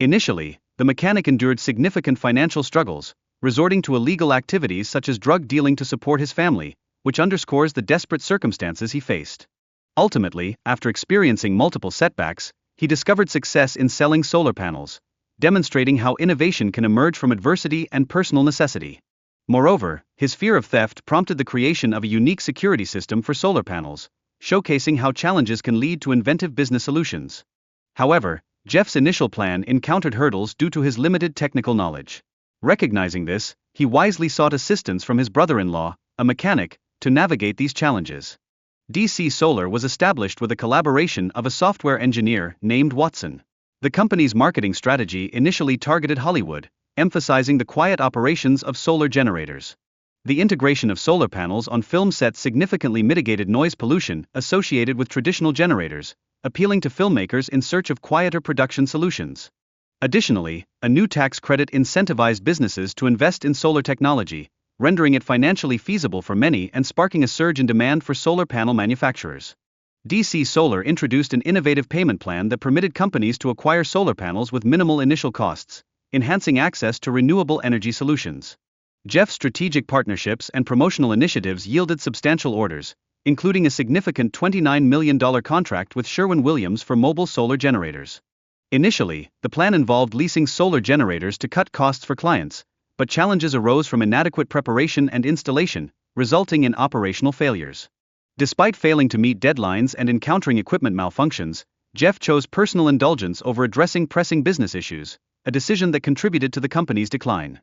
Initially, the mechanic endured significant financial struggles, resorting to illegal activities such as drug dealing to support his family, which underscores the desperate circumstances he faced. Ultimately, after experiencing multiple setbacks, he discovered success in selling solar panels, demonstrating how innovation can emerge from adversity and personal necessity. Moreover, his fear of theft prompted the creation of a unique security system for solar panels, showcasing how challenges can lead to inventive business solutions. However, Jeff's initial plan encountered hurdles due to his limited technical knowledge. Recognizing this, he wisely sought assistance from his brother-in-law, a mechanic, to navigate these challenges. DC Solar was established with a collaboration of a software engineer named Watson. The company's marketing strategy initially targeted Hollywood, emphasizing the quiet operations of solar generators. The integration of solar panels on film sets significantly mitigated noise pollution associated with traditional generators, appealing to filmmakers in search of quieter production solutions. Additionally, a new tax credit incentivized businesses to invest in solar technology, rendering it financially feasible for many and sparking a surge in demand for solar panel manufacturers. DC Solar introduced an innovative payment plan that permitted companies to acquire solar panels with minimal initial costs, enhancing access to renewable energy solutions. Jeff's strategic partnerships and promotional initiatives yielded substantial orders, including a significant $29 million contract with Sherwin-Williams for mobile solar generators. Initially, the plan involved leasing solar generators to cut costs for clients, but challenges arose from inadequate preparation and installation, resulting in operational failures. Despite failing to meet deadlines and encountering equipment malfunctions, Jeff chose personal indulgence over addressing pressing business issues, a decision that contributed to the company's decline.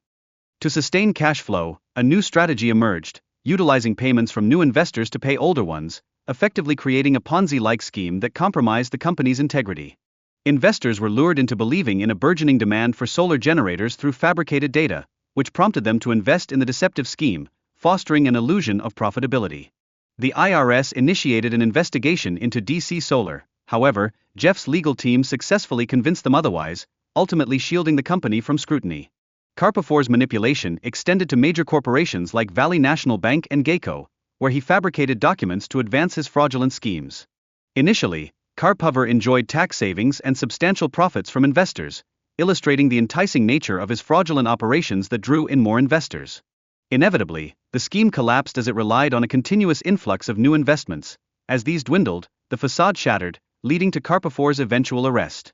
To sustain cash flow, a new strategy emerged, utilizing payments from new investors to pay older ones, effectively creating a Ponzi-like scheme that compromised the company's integrity. Investors were lured into believing in a burgeoning demand for solar generators through fabricated data, which prompted them to invest in the deceptive scheme, fostering an illusion of profitability. The IRS initiated an investigation into DC Solar. However, Jeff's legal team successfully convinced them otherwise, ultimately shielding the company from scrutiny. Karpofor's manipulation extended to major corporations like Valley National Bank and Geico, where he fabricated documents to advance his fraudulent schemes. Initially, Karpov enjoyed tax savings and substantial profits from investors, illustrating the enticing nature of his fraudulent operations that drew in more investors. Inevitably, the scheme collapsed as it relied on a continuous influx of new investments. As these dwindled, the facade shattered, leading to Karpofor's eventual arrest.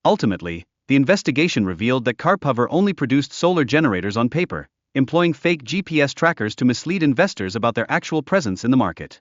Ultimately, the investigation revealed that Karpov only produced solar generators on paper, employing fake GPS trackers to mislead investors about their actual presence in the market.